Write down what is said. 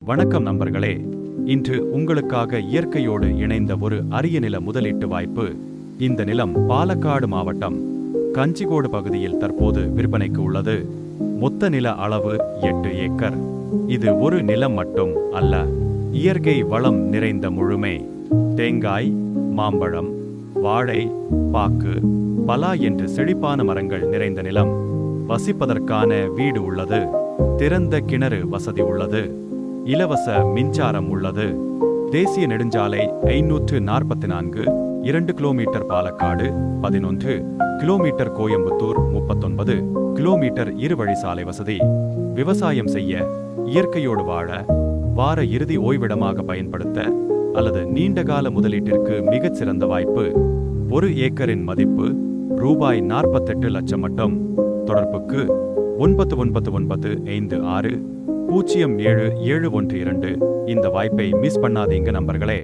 வணக்கம் நண்பர்களே. இன்று உங்களுக்காக இயற்கையோடு இணைந்த ஒரு அரிய நில முதலீட்டு வாய்ப்பு. இந்த நிலம் பாலக்காடு மாவட்டம் கஞ்சிக்கோடு பகுதியில் தற்போது விற்பனைக்கு உள்ளது. மொத்த நில அளவு 8 ஏக்கர். இது ஒரு நிலம் மட்டும் அல்ல, இயற்கை வளம் நிறைந்த முழுமை. தேங்காய், மாம்பழம், வாழை, பாக்கு, பலா என்று செழிப்பான மரங்கள் நிறைந்த நிலம். வசிப்பதற்கான வீடு உள்ளது, திறந்த கிணறு வசதி உள்ளது, இலவச மின்சாரம் உள்ளது. தேசிய நெடுஞ்சாலை 544, 2 kilometre Palakkad, 11 kilometre Coimbatore, 39 kilometre இருவழி சாலை வசதி. விவசாயம் செய்ய, இயற்கையோடு வாழ, வார இறுதி ஓய்விடமாக பயன்படுத்த அல்லது நீண்டகால முதலீட்டிற்கு மிகச் சிறந்த வாய்ப்பு. 1 ஏக்கரின் மதிப்பு ரூபாய் 48 லட்சம் மட்டும். தொடர்புக்கு 9995600712. இந்த வாய்ப்பை மிஸ் பண்ணாதீங்க நண்பர்களே.